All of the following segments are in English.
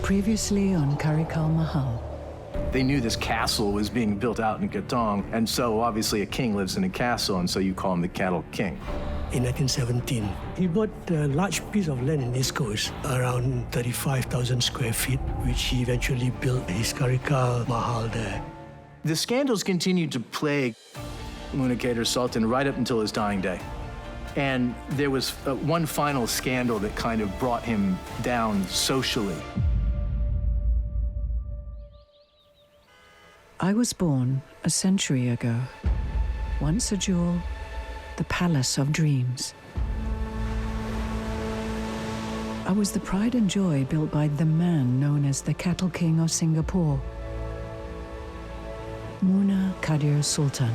Previously on Karikal Mahal. They knew this castle was being built out in Katong, and so obviously a king lives in a castle, and so you call him the Cattle King. In 1917, he bought a large piece of land in East Coast, around 35,000 square feet, which he eventually built his Karikal Mahal there. The scandals continued to plague Moona Kader Sultan right up until his dying day. And there was one final scandal that kind of brought him down socially. I was born a century ago. Once a jewel, the palace of dreams. I was the pride and joy built by the man known as the Cattle King of Singapore, Moona Kader Sultan.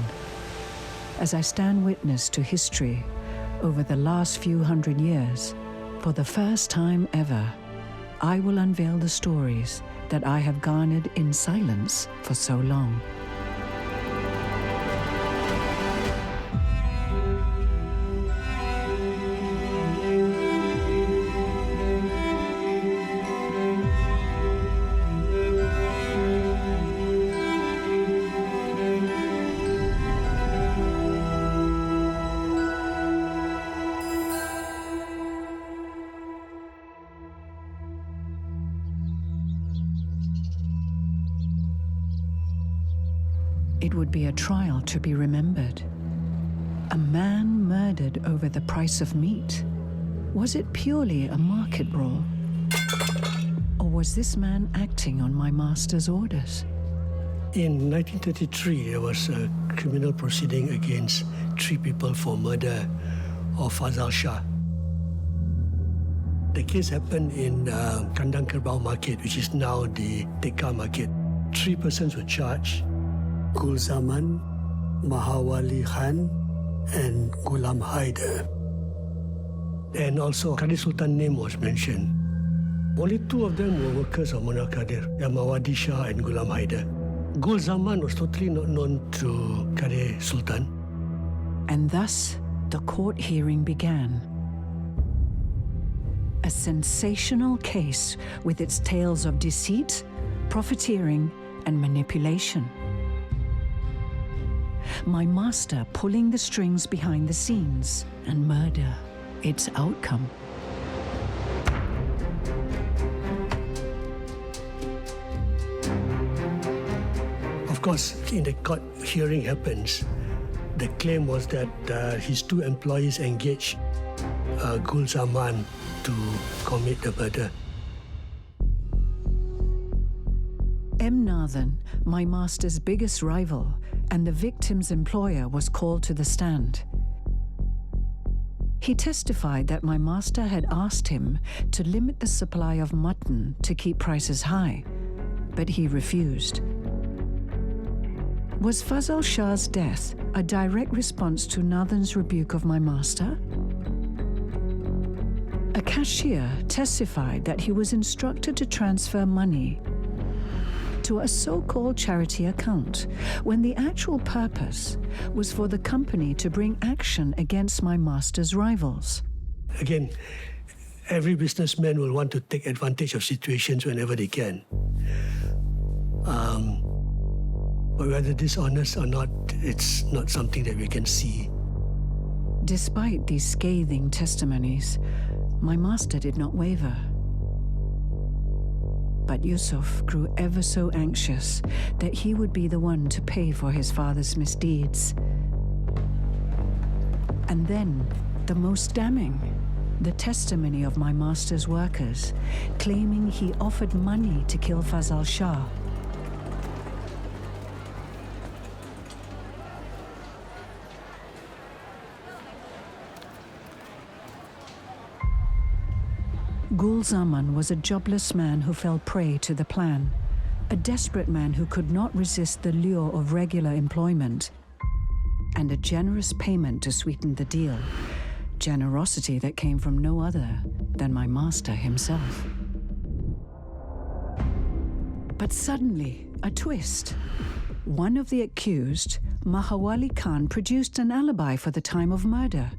As I stand witness to history over the last few hundred years, for the first time ever, I will unveil the stories that I have garnered in silence for so long. It would be a trial to be remembered. A man murdered over the price of meat. Was it purely a market brawl? Or was this man acting on my master's orders? In 1933, there was a criminal proceeding against 3 people for murder of Fazal Shah. The case happened in Kandang Kerbau Market, which is now the Tekka Market. 3 persons were charged: Gul Zaman, Mahawali Khan, and Ghulam Haider. And also Kader Sultan's name was mentioned. Only 2 of them were workers of Moona Kader, Mawadi Shah and Ghulam Haider. Gul Zaman was totally not known to Kader Sultan. And thus, the court hearing began. A sensational case with its tales of deceit, profiteering, and manipulation. My master pulling the strings behind the scenes, and murder, its outcome. Of course, in the court hearing happens, the claim was that his 2 employees engaged Gul Zaman to commit the murder. M. Nathan, my master's biggest rival, and the victim's employer, was called to the stand. He testified that my master had asked him to limit the supply of mutton to keep prices high, but he refused. Was Fazal Shah's death a direct response to Nathan's rebuke of my master? A cashier testified that he was instructed to transfer money to a so-called charity account, when the actual purpose was for the company to bring action against my master's rivals. Again, every businessman will want to take advantage of situations whenever they can. But whether dishonest or not, it's not something that we can see. Despite these scathing testimonies, my master did not waver. But Yusoff grew ever so anxious that he would be the one to pay for his father's misdeeds. And then, the most damning, the testimony of my master's workers, claiming he offered money to kill Fazal Shah. Gul Zaman was a jobless man who fell prey to the plan, a desperate man who could not resist the lure of regular employment, and a generous payment to sweeten the deal, generosity that came from no other than my master himself. But suddenly, a twist. One of the accused, Mahawali Khan, produced an alibi for the time of murder.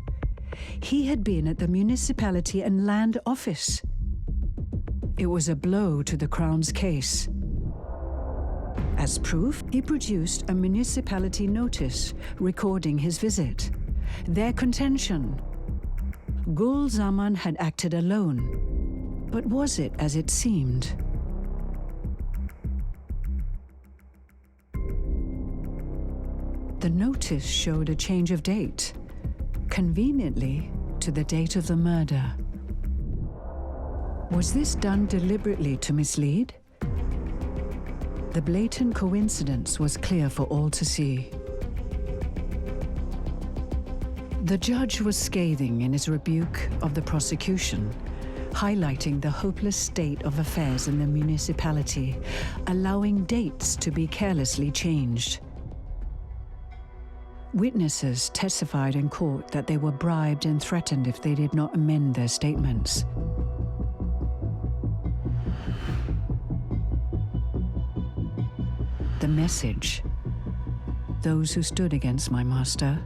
He had been at the municipality and land office. It was a blow to the Crown's case. As proof, he produced a municipality notice recording his visit. Their contention: Gul Zaman had acted alone. But was it as it seemed? The notice showed a change of date, conveniently to the date of the murder. Was this done deliberately to mislead? The blatant coincidence was clear for all to see. The judge was scathing in his rebuke of the prosecution, highlighting the hopeless state of affairs in the municipality, allowing dates to be carelessly changed. Witnesses testified in court that they were bribed and threatened if they did not amend their statements. The message: those who stood against my master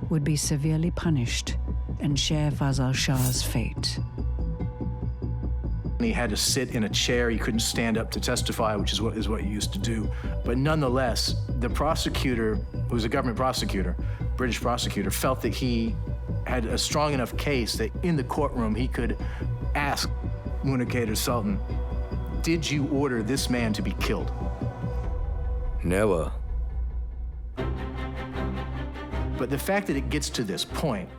would be severely punished and share Fazal Shah's fate. He had to sit in a chair. He couldn't stand up to testify, which is what he used to do. But nonetheless, the prosecutor, who was a government prosecutor, British prosecutor, felt that he had a strong enough case that in the courtroom he could ask Moona Kader Sultan, did you order this man to be killed? Never. But the fact that it gets to this point,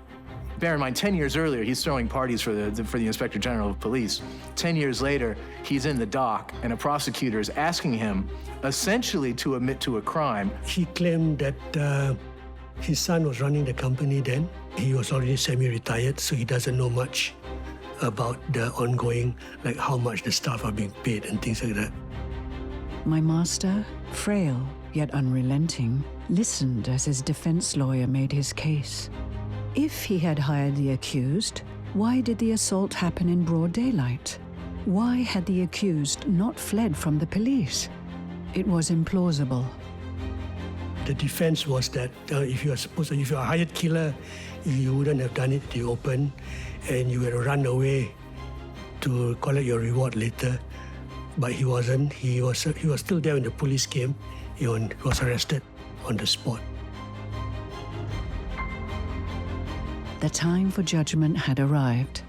bear in mind, 10 years earlier, he's throwing parties for the Inspector General of Police. 10 years later, he's in the dock, and a prosecutor is asking him essentially to admit to a crime. He claimed that his son was running the company then. He was already semi-retired, so he doesn't know much about the ongoing, like how much the staff are being paid and things like that. My master, frail yet unrelenting, listened as his defense lawyer made his case. If he had hired the accused, why did the assault happen in broad daylight? Why had the accused not fled from the police? It was implausible. The defense was that if you're a hired killer, you wouldn't have done it in the open, and you would have run away to collect your reward later. But he wasn't. He was still there when the police came. He was arrested on the spot. The time for judgment had arrived.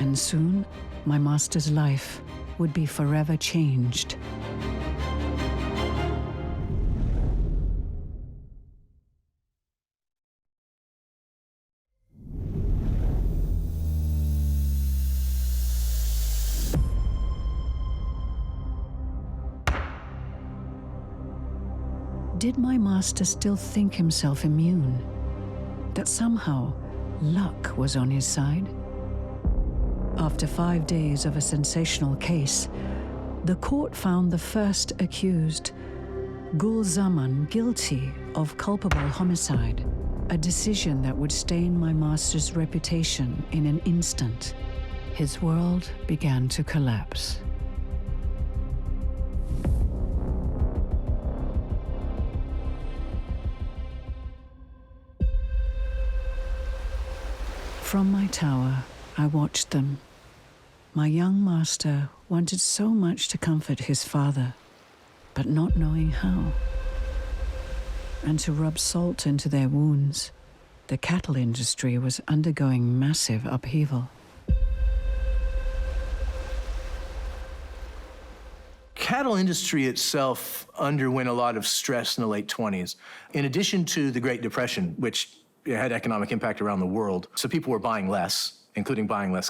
And soon, my master's life would be forever changed. Did my master still think himself immune? That somehow luck was on his side? After 5 days of a sensational case, the court found the first accused, Gul Zaman, guilty of culpable homicide, a decision that would stain my master's reputation in an instant. His world began to collapse. From my tower, I watched them. My young master wanted so much to comfort his father, but not knowing how. And to rub salt into their wounds, the cattle industry was undergoing massive upheaval. Cattle industry itself underwent a lot of stress in the late 20s. In addition to the Great Depression, which had economic impact around the world, so people were buying less, including buying less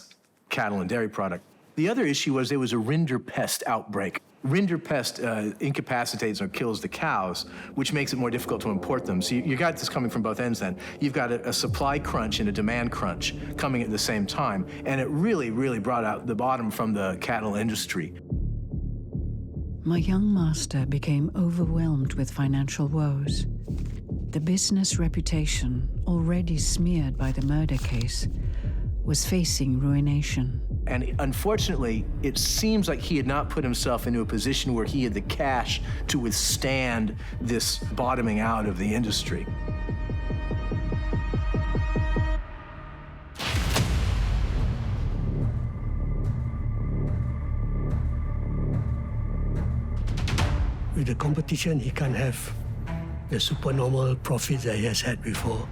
cattle and dairy product. The other issue was there was a rinderpest outbreak. Rinderpest incapacitates or kills the cows, which makes it more difficult to import them. So you got this coming from both ends then. You've got a supply crunch and a demand crunch coming at the same time, and it really, really brought out the bottom from the cattle industry. My young master became overwhelmed with financial woes. The business reputation, already smeared by the murder case, was facing ruination. And unfortunately, it seems like he had not put himself into a position where he had the cash to withstand this bottoming out of the industry. with the competition, he can't have the supernormal profits that he has had before.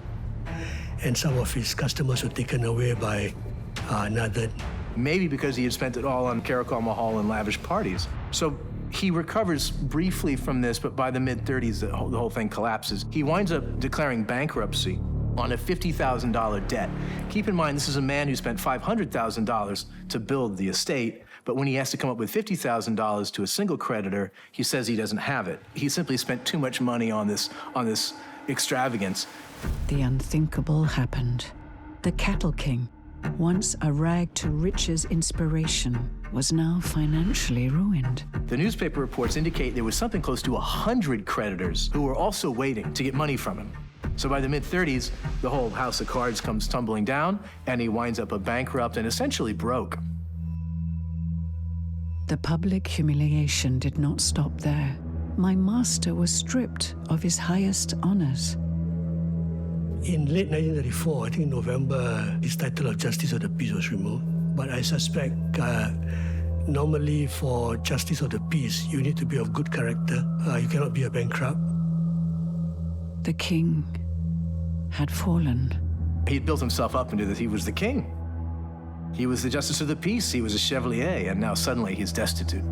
And some of his customers were taken away by another. Maybe because he had spent it all on Karikal Mahal and lavish parties. So he recovers briefly from this, but by the mid-30s, the whole thing collapses. He winds up declaring bankruptcy on a $50,000 debt. Keep in mind, this is a man who spent $500,000 to build the estate, but when he has to come up with $50,000 to a single creditor, he says he doesn't have it. He simply spent too much money on this extravagance. The unthinkable happened. The cattle king, once a rag to riches inspiration, was now financially ruined. The newspaper reports indicate there was something close to 100 creditors who were also waiting to get money from him. So by the mid-30s, the whole house of cards comes tumbling down, and he winds up a bankrupt and essentially broke. The public humiliation did not stop there. My master was stripped of his highest honors. In late 1934, I think November, his title of Justice of the Peace was removed. But I suspect normally for Justice of the Peace, you need to be of good character. You cannot be a bankrupt. The king had fallen. He had built himself up into that he was the king. He was the Justice of the Peace, he was a Chevalier, and now suddenly he's destitute.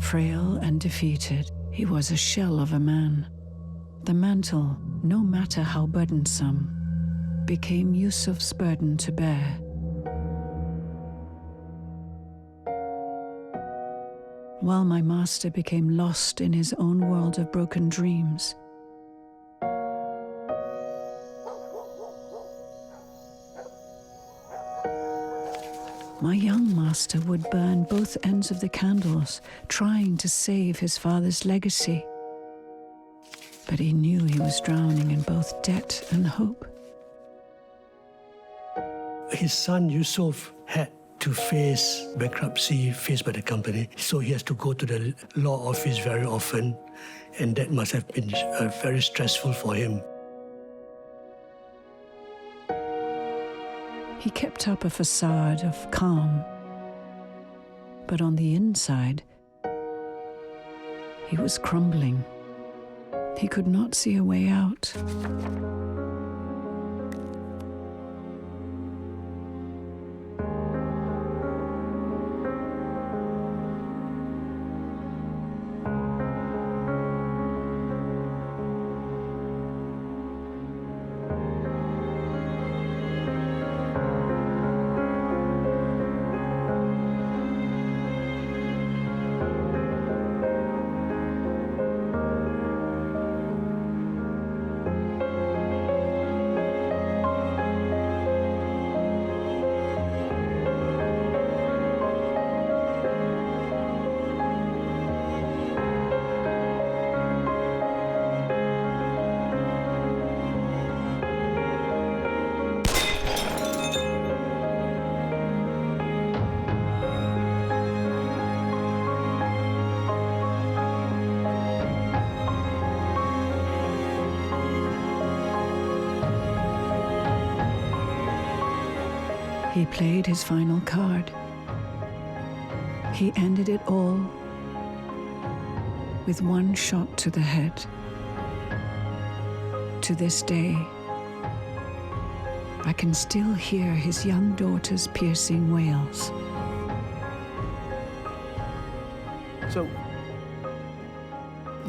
Frail and defeated, he was a shell of a man. The mantle, no matter how burdensome, became Yusoff's burden to bear. While my master became lost in his own world of broken dreams, my young master would burn both ends of the candles, trying to save his father's legacy. But he knew he was drowning in both debt and hope. His son Yusoff had to face bankruptcy faced by the company, so he has to go to the law office very often, and that must have been very stressful for him. He kept up a facade of calm, but on the inside, he was crumbling. He could not see a way out. He played his final card. He ended it all with one shot to the head. To this day, I can still hear his young daughter's piercing wails. So,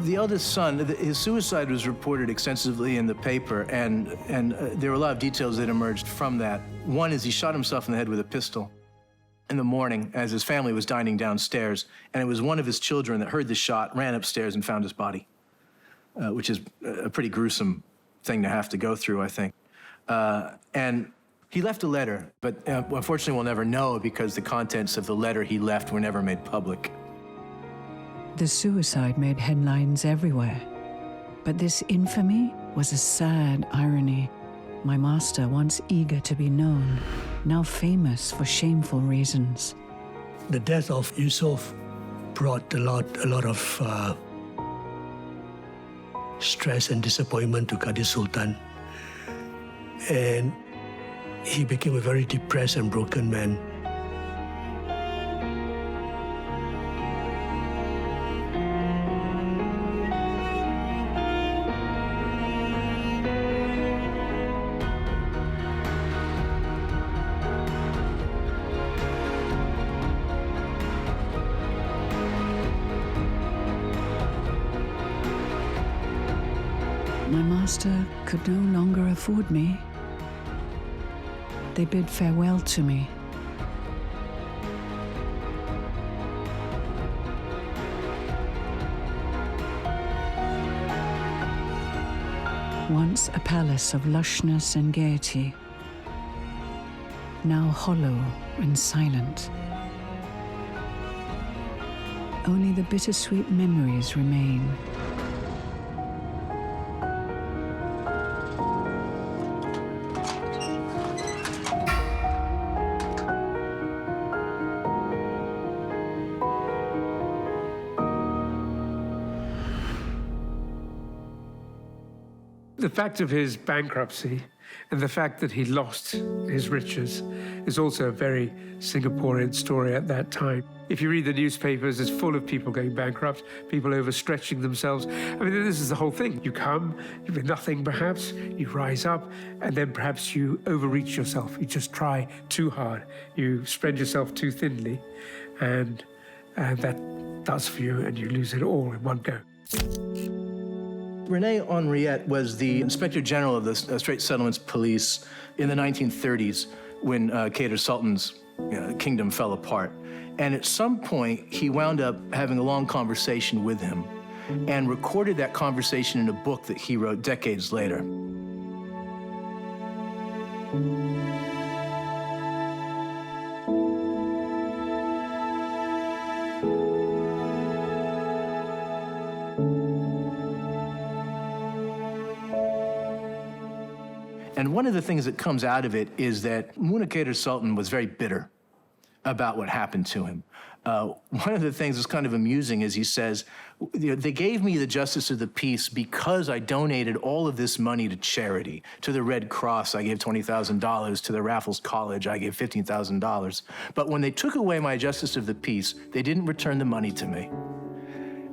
the eldest son, his suicide was reported extensively in the paper, and there were a lot of details that emerged from that. One is he shot himself in the head with a pistol in the morning as his family was dining downstairs, and it was one of his children that heard the shot, ran upstairs, and found his body, which is a pretty gruesome thing to have to go through, I think. And he left a letter, but unfortunately we'll never know because the contents of the letter he left were never made public. The suicide made headlines everywhere, but this infamy was a sad irony. My master, once eager to be known, now famous for shameful reasons. The death of Yusoff brought a lot of stress and disappointment to Kader Sultan, and he became a very depressed and broken man. master could no longer afford me. They bid farewell to me. Once a palace of lushness and gaiety, now hollow and silent. Only the bittersweet memories remain. The fact of his bankruptcy and the fact that he lost his riches is also a very Singaporean story at that time. If you read the newspapers, it's full of people going bankrupt, people overstretching themselves. I mean, this is the whole thing. You come with nothing perhaps, you rise up, and then perhaps you overreach yourself. You just try too hard. You spread yourself too thinly, and that does for you, and you lose it all in one go. Rene Henriette was the Inspector General of the Straits Settlements Police in the 1930s when Kader Sultan's kingdom fell apart. And at some point, he wound up having a long conversation with him and recorded that conversation in a book that he wrote decades later. And one of the things that comes out of it is that Moona Kader Sultan was very bitter about what happened to him. One of the things that's kind of amusing is he says, they gave me the Justice of the Peace because I donated all of this money to charity. To the Red Cross, I gave $20,000. To the Raffles College, I gave $15,000. But when they took away my Justice of the Peace, they didn't return the money to me.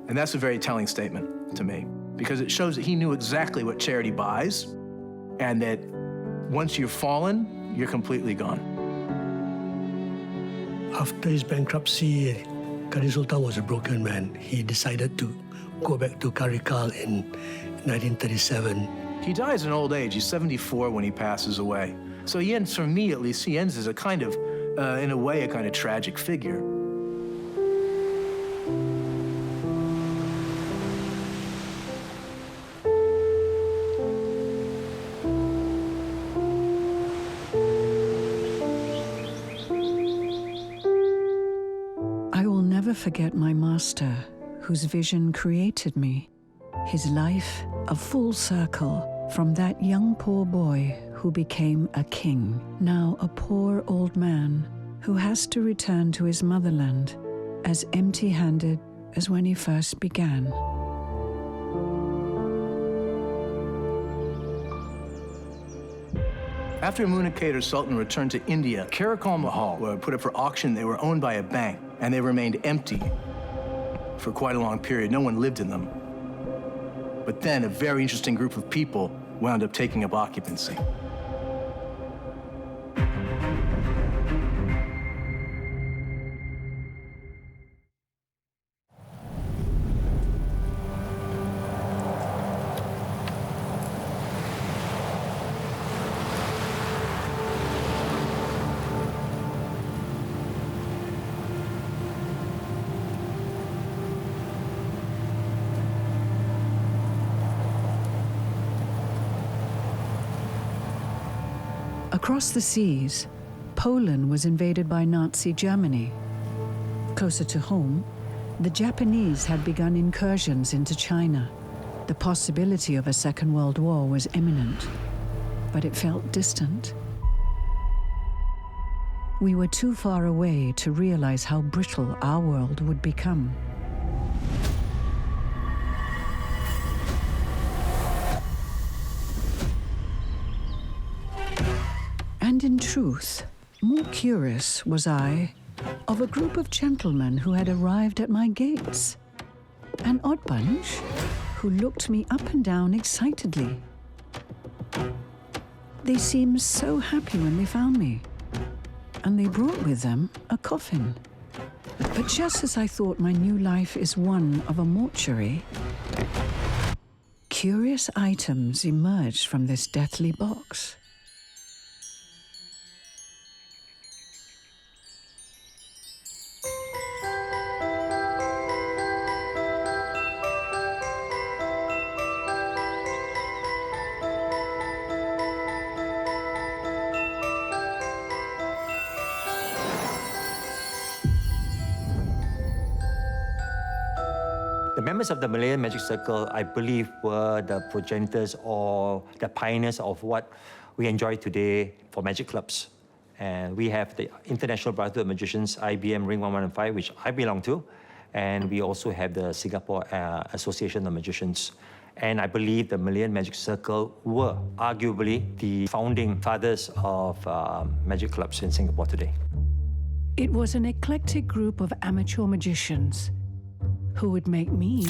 And that's a very telling statement to me, because it shows that he knew exactly what charity buys, and that once you've fallen, you're completely gone. After his bankruptcy, Kader Sultan was a broken man. He decided to go back to Karikal in 1937. He dies in old age. He's 74 when he passes away. So he ends, for me at least, he ends as a kind of, in a way, a kind of tragic figure. Never forget my master, whose vision created me. His life, a full circle, from that young poor boy who became a king, now a poor old man who has to return to his motherland as empty-handed as when he first began. After Moona Kader Sultan returned to India, Karikal Mahal were put up for auction. They were owned by a bank, and they remained empty for quite a long period. No one lived in them. But then a very interesting group of people wound up taking up occupancy. Across the seas, Poland was invaded by Nazi Germany. Closer to home, the Japanese had begun incursions into China. The possibility of a Second World War was imminent, but it felt distant. We were too far away to realize how brittle our world would become. And in truth, more curious was I of a group of gentlemen who had arrived at my gates. An odd bunch who looked me up and down excitedly. They seemed so happy when they found me, and they brought with them a coffin. But just as I thought my new life is one of a mortuary, curious items emerged from this deathly box. The members of the Malayan Magic Circle, I believe, were the progenitors or the pioneers of what we enjoy today for magic clubs. And we have the International Brotherhood of Magicians, IBM Ring 1115, which I belong to. And we also have the Singapore Association of Magicians. And I believe the Malayan Magic Circle were arguably the founding fathers of magic clubs in Singapore today. It was an eclectic group of amateur magicians who would make me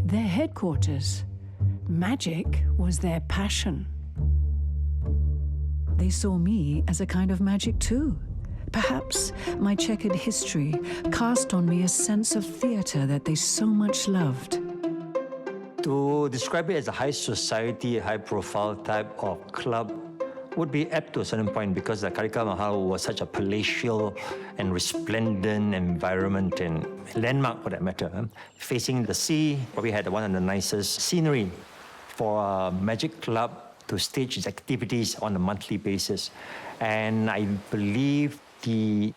their headquarters. Magic was their passion. They saw me as a kind of magic too. Perhaps my checkered history cast on me a sense of theatre that they so much loved. To describe it as a high society, high profile type of club would be apt to a certain point because the Karikal Mahal was such a palatial and resplendent environment and landmark for that matter. Facing the sea, probably had one of the nicest scenery for a magic club to stage its activities on a monthly basis. And I believe the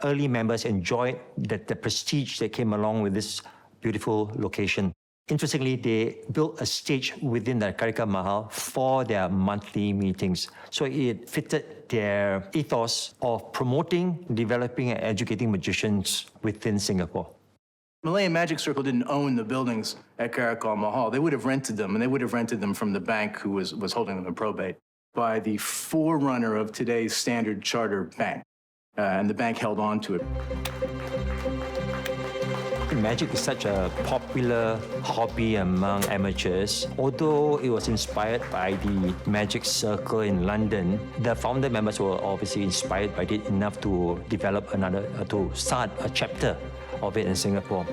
early members enjoyed the prestige that came along with this beautiful location. Interestingly, they built a stage within the Karikal Mahal for their monthly meetings. So it fitted their ethos of promoting, developing, and educating magicians within Singapore. Malayan Magic Circle didn't own the buildings at Karikal Mahal. They would have rented them, and they would have rented them from the bank who was holding them in probate by the forerunner of today's Standard Chartered Bank. And the bank held on to it. Magic is such a popular hobby among amateurs. Although it was inspired by the Magic Circle in London, the founder members were obviously inspired by it enough to develop to start a chapter of it in Singapore.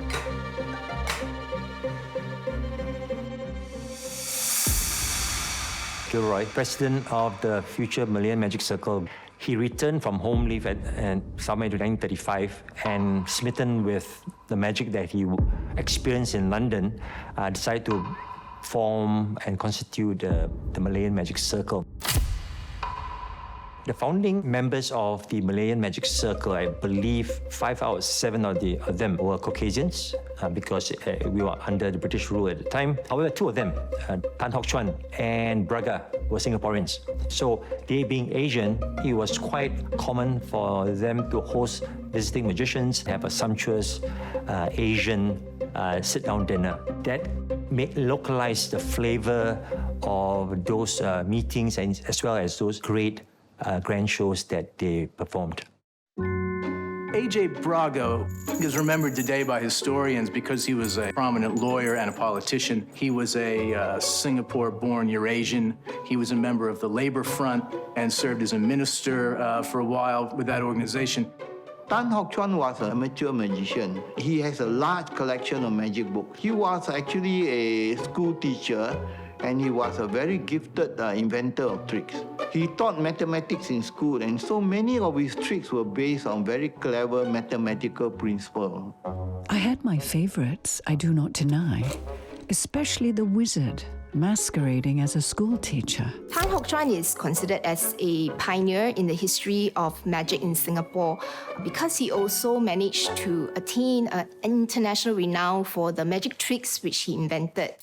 Gilroy, president of the future Malayan Magic Circle, he returned from home leave at somewhere in 1935 and smitten with the magic that he experienced in London, decided to form and constitute the Malayan Magic Circle. The founding members of the Malayan Magic Circle, I believe 5 out of 7 of them were Caucasians because we were under the British rule at the time. However, 2 of them, Tan Hock Chuan and Braga, were Singaporeans. So they being Asian, it was quite common for them to host visiting magicians, have a sumptuous Asian sit-down dinner. That localized the flavor of those meetings and as well as those great grand shows that they performed. A.J. Braga is remembered today by historians because he was a prominent lawyer and a politician. He was a Singapore-born Eurasian. He was a member of the Labor Front and served as a minister for a while with that organization. Tan Hock Chuan was an amateur magician. He has a large collection of magic books. He was actually a school teacher and he was a very gifted inventor of tricks. He taught mathematics in school, and so many of his tricks were based on very clever mathematical principles. I had my favorites, I do not deny, especially the wizard masquerading as a school teacher. Tan Hock Chuan is considered as a pioneer in the history of magic in Singapore because he also managed to attain an international renown for the magic tricks which he invented.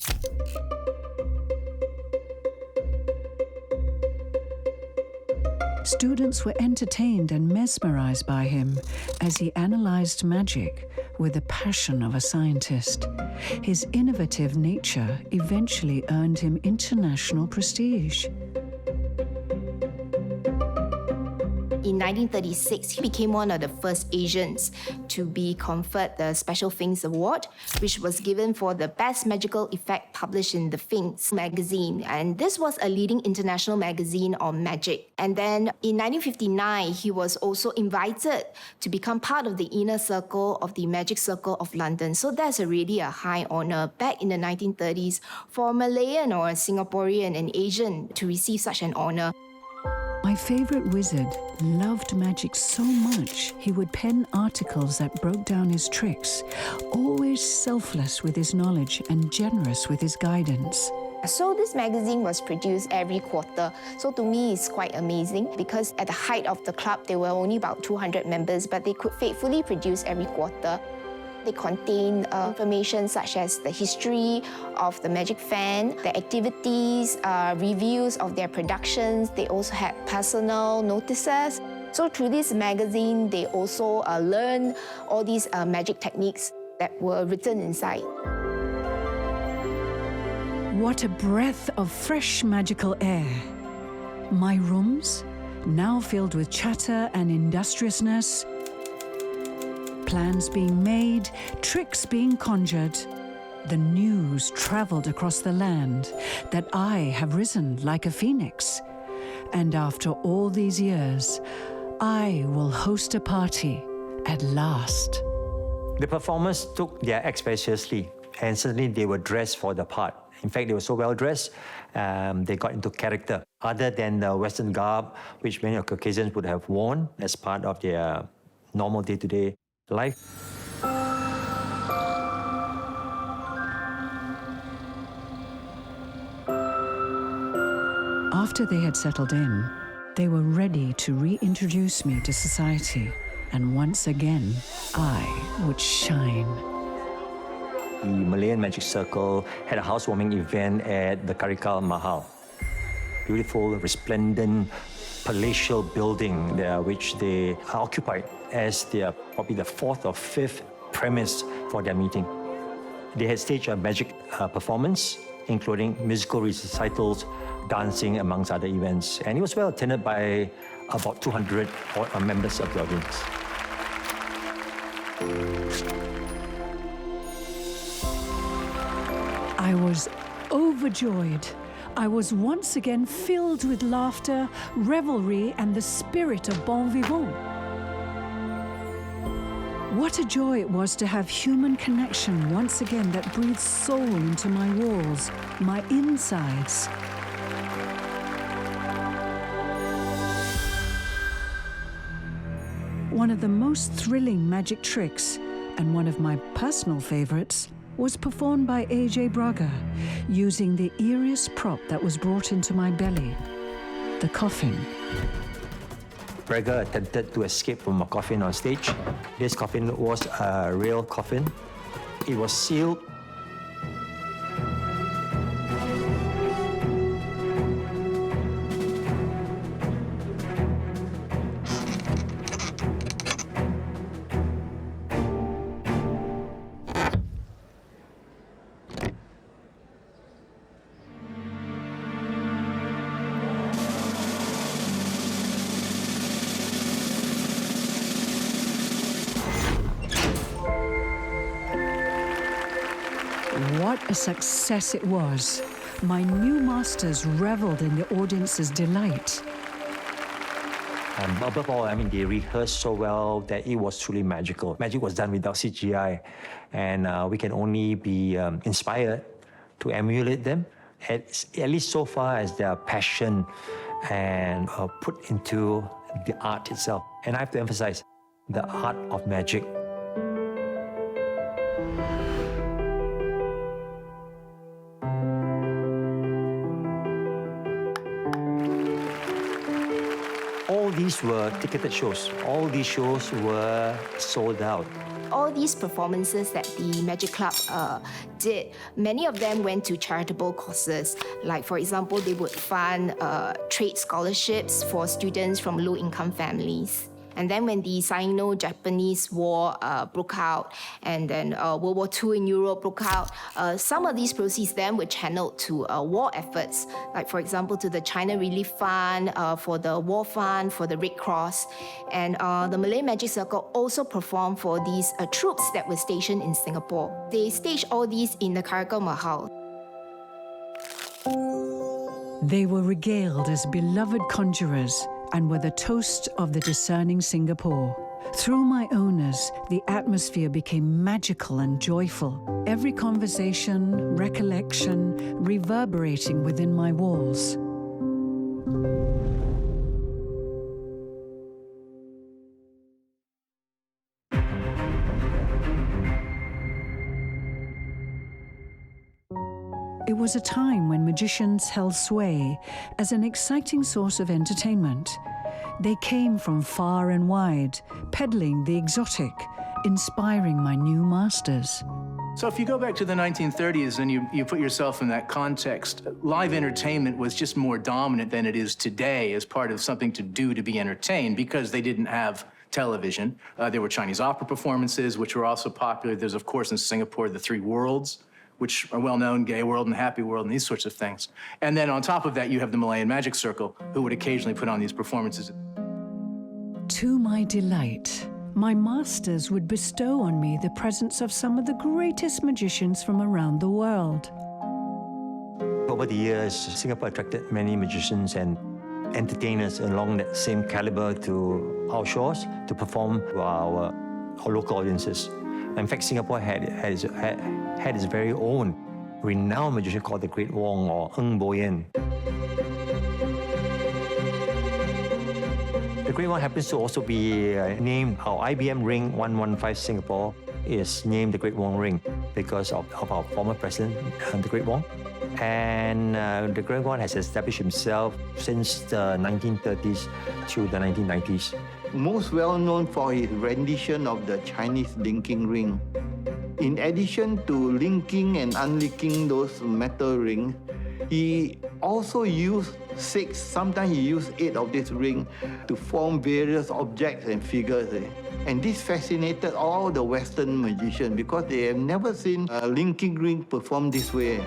Students were entertained and mesmerized by him as he analyzed magic with the passion of a scientist. His innovative nature eventually earned him international prestige. In 1936, he became one of the first Asians to be conferred the Special Things Award, which was given for the best magical effect published in the Things magazine. And this was a leading international magazine on magic. And then in 1959, he was also invited to become part of the inner circle of the Magic Circle of London. So that's really a high honor back in the 1930s for a Malayan or a Singaporean, an Asian, to receive such an honor. My favorite wizard loved magic so much he would pen articles that broke down his tricks, always selfless with his knowledge and generous with his guidance. So this magazine was produced every quarter. So to me, it's quite amazing because at the height of the club, there were only about 200 members, but they could faithfully produce every quarter. They contain information such as the history of the magic fan, the activities, reviews of their productions. They also had personal notices. So through this magazine, they also learn all these magic techniques that were written inside. What a breath of fresh magical air. My rooms, now filled with chatter and industriousness, plans being made, tricks being conjured. The news traveled across the land that I have risen like a phoenix. And after all these years, I will host a party at last. The performers took their acts very seriously, and certainly they were dressed for the part. In fact, they were so well dressed, they got into character. Other than the Western garb, which many Caucasians would have worn as part of their normal day-to-day life. After they had settled in, they were ready to reintroduce me to society, and once again, I would shine. The Malayan Magic Circle had a housewarming event at the Karikal Mahal. Beautiful, resplendent, palatial building there, which they occupied as their probably the fourth or fifth premise for their meeting. They had staged a magic performance, including musical recitals, dancing, amongst other events. And it was well attended by about 200 members of the audience. I was overjoyed. I was once again filled with laughter, revelry, and the spirit of bon vivant. What a joy it was to have human connection once again that breathed soul into my walls, my insides. One of the most thrilling magic tricks, and one of my personal favorites, was performed by A.J. Braga, using the eeriest prop that was brought into my belly, the coffin. Braga attempted to escape from a coffin on stage. This coffin was a real coffin. It was sealed. What a success it was. My new masters reveled in the audience's delight. Above all, they rehearsed so well that it was truly magical. Magic was done without CGI, and we can only be inspired to emulate them, at least so far as their passion and put into the art itself. And I have to emphasize, the art of magic. All these were ticketed shows. All these shows were sold out. All these performances that the Magic Club did, many of them went to charitable causes. Like, for example, they would fund trade scholarships for students from low-income families. And then when the Sino-Japanese War broke out, and then World War II in Europe broke out, some of these proceeds then were channeled to war efforts, like for example to the China Relief Fund, for the War Fund, for the Red Cross. And the Malayan Magic Circle also performed for these troops that were stationed in Singapore. They staged all these in the Karikal Mahal. They were regaled as beloved conjurers and were the toast of the discerning Singapore. Through my owners, the atmosphere became magical and joyful, every conversation, recollection, reverberating within my walls. It was a time when magicians held sway as an exciting source of entertainment. They came from far and wide, peddling the exotic, inspiring my new masters. So if you go back to the 1930s and you put yourself in that context, live entertainment was just more dominant than it is today as part of something to do to be entertained, because they didn't have television. There were Chinese opera performances, which were also popular. There's, of course, in Singapore, the three worlds, which are well-known, gay world and happy world and these sorts of things. And then on top of that, you have the Malayan Magic Circle, who would occasionally put on these performances. To my delight, my masters would bestow on me the presence of some of the greatest magicians from around the world. Over the years, Singapore attracted many magicians and entertainers along that same caliber to our shores to perform to our local audiences. In fact, Singapore had its very own renowned magician called the Great Wong, or Ng Bo Yen. The Great Wong happens to also be named, our IBM Ring 115 Singapore is named the Great Wong Ring because of our former president, the Great Wong. And the Great Wong has established himself since the 1930s to the 1990s. Most well known for his rendition of the Chinese linking ring. In addition to linking and unlinking those metal rings, he also used 6, sometimes he used 8 of this ring to form various objects and figures. And this fascinated all the Western magicians because they have never seen a linking ring performed this way.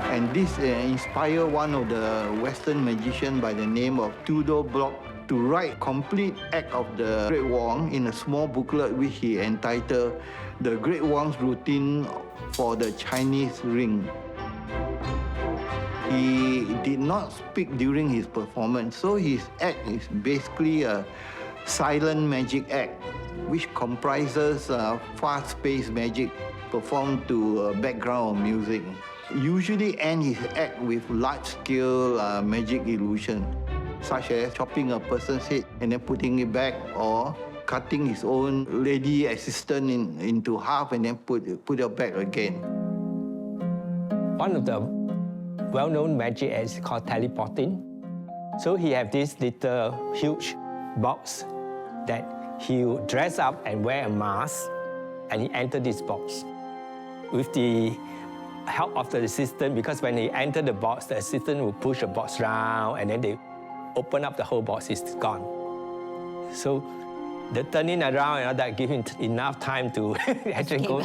And this inspired one of the Western magicians by the name of Tudor Block to write complete act of the Great Wong in a small booklet which he entitled The Great Wong's Routine for the Chinese Ring. He did not speak during his performance, so his act is basically a silent magic act which comprises fast-paced magic performed to a background of music. Usually end his act with large-scale magic illusion, such as chopping a person's head and then putting it back, or cutting his own lady assistant into half and then put it back again. One of the well-known magic is called teleporting. So he have this little huge box that he will dress up and wear a mask, and he enter this box with the help of the assistant, because when he enter the box, the assistant will push the box round and then they open up the whole box, it's gone. So the turning around and all that give him enough time to actually go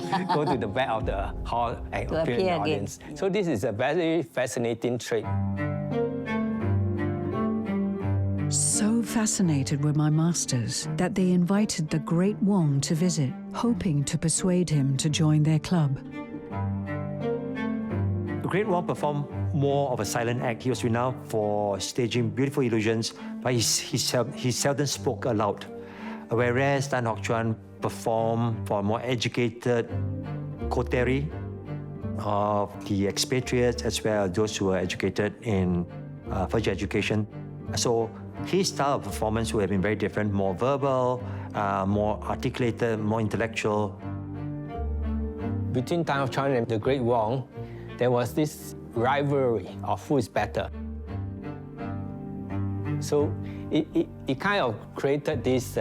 to the back of the hall and appear in the audience. So this is a very fascinating trick. So fascinated were my masters that they invited the Great Wong to visit, hoping to persuade him to join their club. The Great Wong performed more of a silent act. He was renowned for staging beautiful illusions, but he seldom spoke aloud. Whereas Tan Hock Chuan performed for a more educated coterie of the expatriates as well as those who were educated in further education. So his style of performance would have been very different, more verbal, more articulated, more intellectual. Between Tan Hock Chuan and the Great Wong, there was this rivalry of who is better. So it kind of created this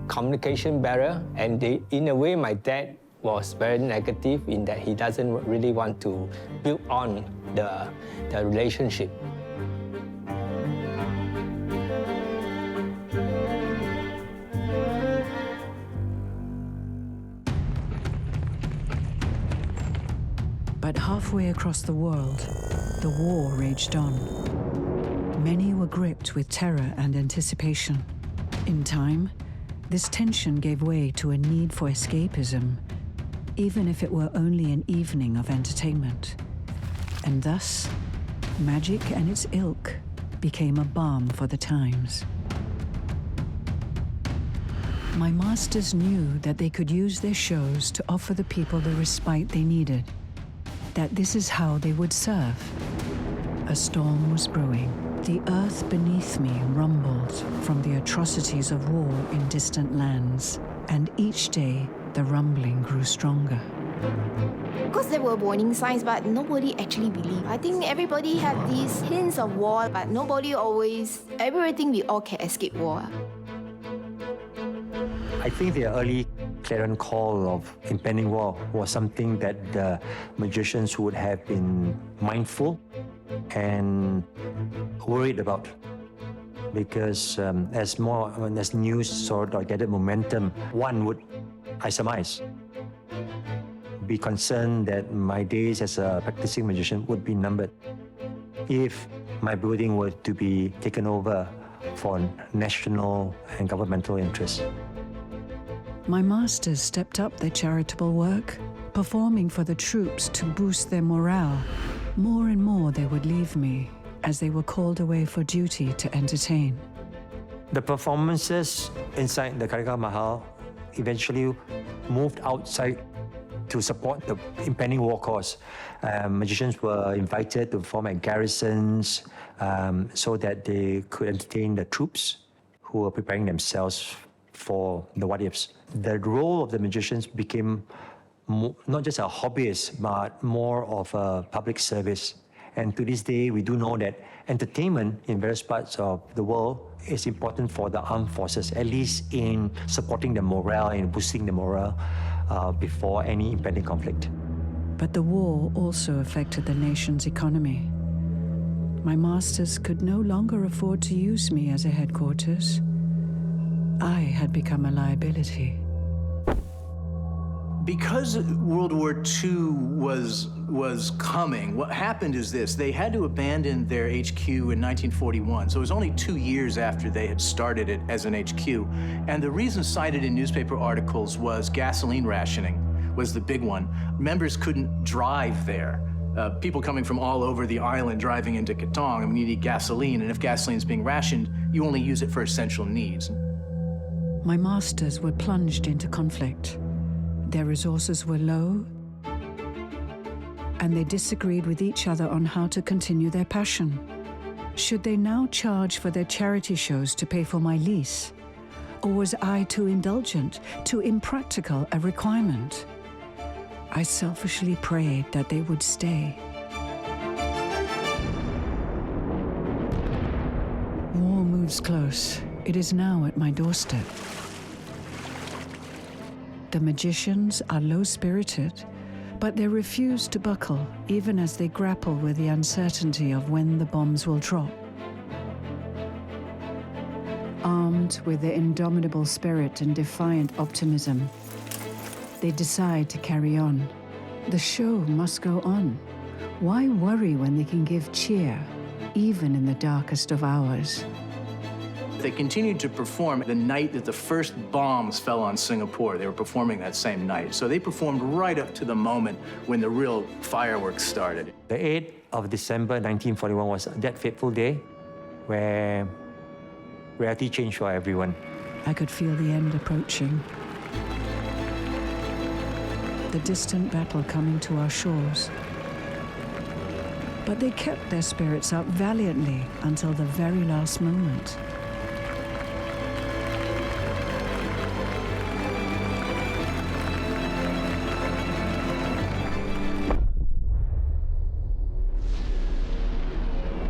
communication barrier, and in a way, my dad was very negative in that he doesn't really want to build on the relationship. But halfway across the world, the war raged on. Many were gripped with terror and anticipation. In time, this tension gave way to a need for escapism, even if it were only an evening of entertainment. And thus, magic and its ilk became a balm for the times. My masters knew that they could use their shows to offer the people the respite they needed, that this is how they would serve. A storm was brewing. The earth beneath me rumbled from the atrocities of war in distant lands, and each day the rumbling grew stronger. Because there were warning signs, but nobody actually believed. I think everybody had these hints of war, but everybody think we all can escape war. I think the early clarion call of impending war was something that the magicians would have been mindful and worried about, because as news sort of gathered momentum, one would, I surmise, be concerned that my days as a practicing magician would be numbered if my building were to be taken over for national and governmental interests. My masters stepped up their charitable work, performing for the troops to boost their morale. More and more they would leave me as they were called away for duty to entertain. The performances inside the Karikal Mahal eventually moved outside to support the impending war cause. Magicians were invited to perform at garrisons so that they could entertain the troops who were preparing themselves for the what-ifs. The role of the magicians became not just a hobbyist, but more of a public service. And to this day, we do know that entertainment in various parts of the world is important for the armed forces, at least in supporting the morale and boosting the morale before any impending conflict. But the war also affected the nation's economy. My masters could no longer afford to use me as a headquarters. I had become a liability. Because World War II was coming, what happened is this. They had to abandon their HQ in 1941, so it was only 2 years after they had started it as an HQ. And the reason cited in newspaper articles was gasoline rationing was the big one. Members couldn't drive there. People coming from all over the island driving into Katong, I mean, you need gasoline, and if gasoline's being rationed, you only use it for essential needs. My masters were plunged into conflict. Their resources were low, and they disagreed with each other on how to continue their passion. Should they now charge for their charity shows to pay for my lease? Or was I too indulgent, too impractical a requirement? I selfishly prayed that they would stay. War moves close. It is now at my doorstep. The magicians are low-spirited, but they refuse to buckle, even as they grapple with the uncertainty of when the bombs will drop. Armed with their indomitable spirit and defiant optimism, they decide to carry on. The show must go on. Why worry when they can give cheer, even in the darkest of hours? They continued to perform the night that the first bombs fell on Singapore. They were performing that same night. So they performed right up to the moment when the real fireworks started. The 8th of December 1941 was that fateful day where reality changed for everyone. I could feel the end approaching. The distant battle coming to our shores. But they kept their spirits up valiantly until the very last moment.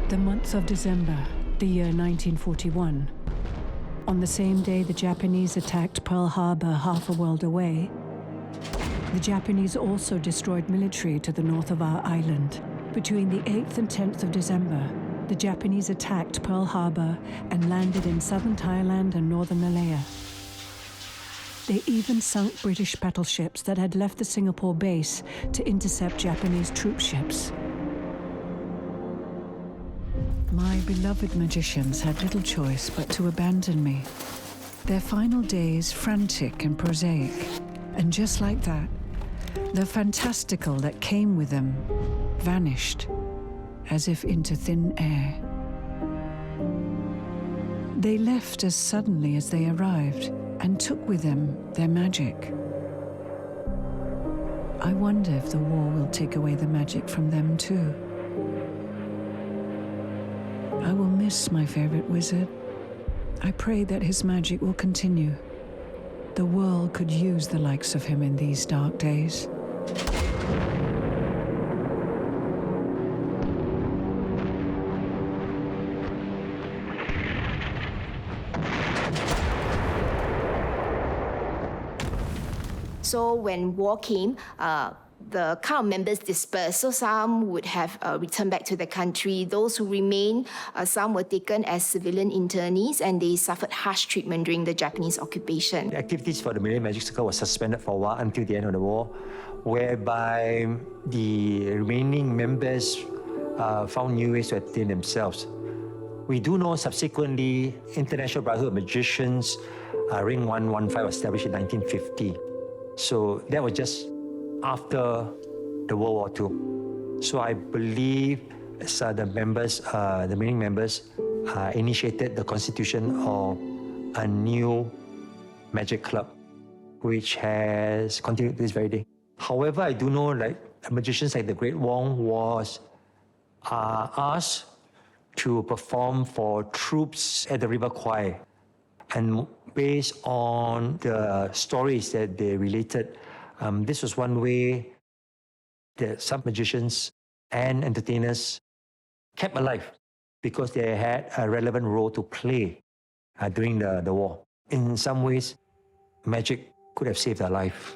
The month of December, the year 1941. On the same day the Japanese attacked Pearl Harbor half a world away, The Japanese also destroyed military to the north of our island. Between the 8th and 10th of December, the Japanese attacked Pearl Harbor and landed in southern Thailand and northern Malaya. They even sunk British battleships that had left the Singapore base to intercept Japanese troop ships. My beloved magicians had little choice but to abandon me. Their final days frantic and prosaic. And just like that, the fantastical that came with them vanished, as if into thin air. They left as suddenly as they arrived and took with them their magic. I wonder if the war will take away the magic from them too. I will miss my favorite wizard. I pray that his magic will continue. The world could use the likes of him in these dark days. So when war came, the kind of members dispersed. So some would have returned back to the country. Those who remained, some were taken as civilian internees, and they suffered harsh treatment during the Japanese occupation. The activities for the Malayan Magic Circle was suspended for a while until the end of the war, whereby the remaining members found new ways to entertain themselves. We do know subsequently, International Brotherhood of Magicians, Ring 115 was established in 1950. So that was just after the World War II. So I believe the remaining members initiated the constitution of a new magic club, which has continued to this very day. However, I do know like magicians like the Great Wong was asked to perform for troops at the River Kwai. And based on the stories that they related, this was one way that some magicians and entertainers kept alive because they had a relevant role to play during the war. In some ways, magic could have saved their life.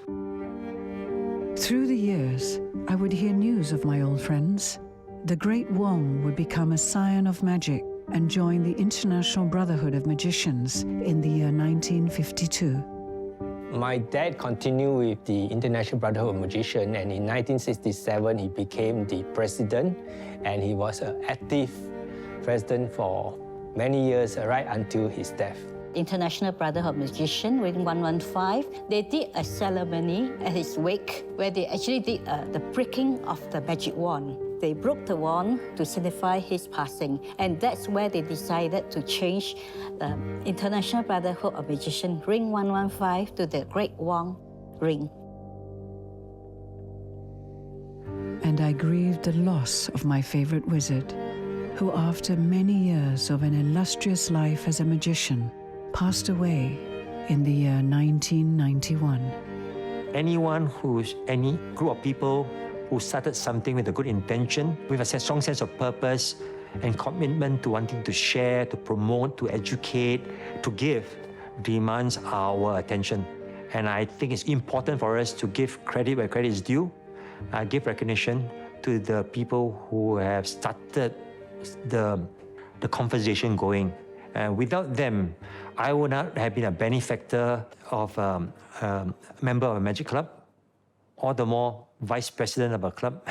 Through the years, I would hear news of my old friends. The Great Wong would become a scion of magic and join the International Brotherhood of Magicians in the year 1952. My dad continued with the International Brotherhood of Magicians, and in 1967 he became the president, and he was an active president for many years, right until his death. International Brotherhood of Magicians, Ring 115, they did a ceremony at his wake where they actually did the breaking of the magic wand. They broke the wand to signify his passing, and that's where they decided to change the International Brotherhood of Magicians, Ring 115, to the Great Wong Ring. And I grieved the loss of my favorite wizard, who after many years of an illustrious life as a magician, passed away in the year 1991. Any group of people who started something with a good intention, with a strong sense of purpose and commitment to wanting to share, to promote, to educate, to give, demands our attention. And I think it's important for us to give credit where credit is due, give recognition to the people who have started the conversation going. Without them, I would not have been a benefactor of a member of a magic club, or the more vice president of a club.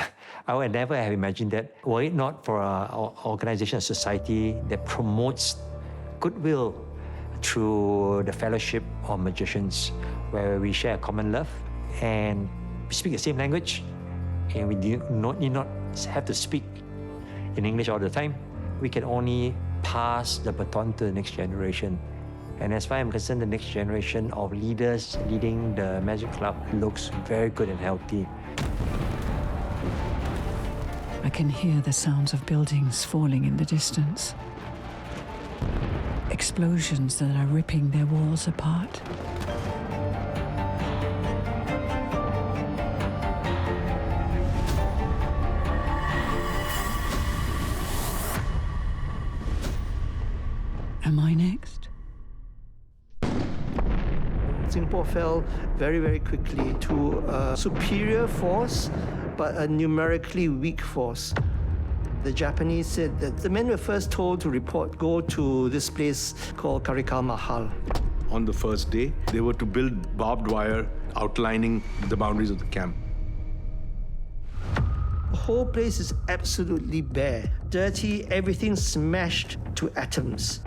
I would never have imagined that, were it not for an organization, a society that promotes goodwill through the fellowship of magicians, where we share a common love and we speak the same language, and we need not have to speak in English all the time. We can only pass the baton to the next generation. And as far as I'm concerned, the next generation of leaders leading the Magic Club looks very good and healthy. I can hear the sounds of buildings falling in the distance. Explosions that are ripping their walls apart. Am I next? Singapore fell very, very quickly to a superior force, but a numerically weak force. The Japanese said that the men were first told to report, go to this place called Karikal Mahal. On the first day, they were to build barbed wire outlining the boundaries of the camp. The whole place is absolutely bare, dirty, everything smashed to atoms.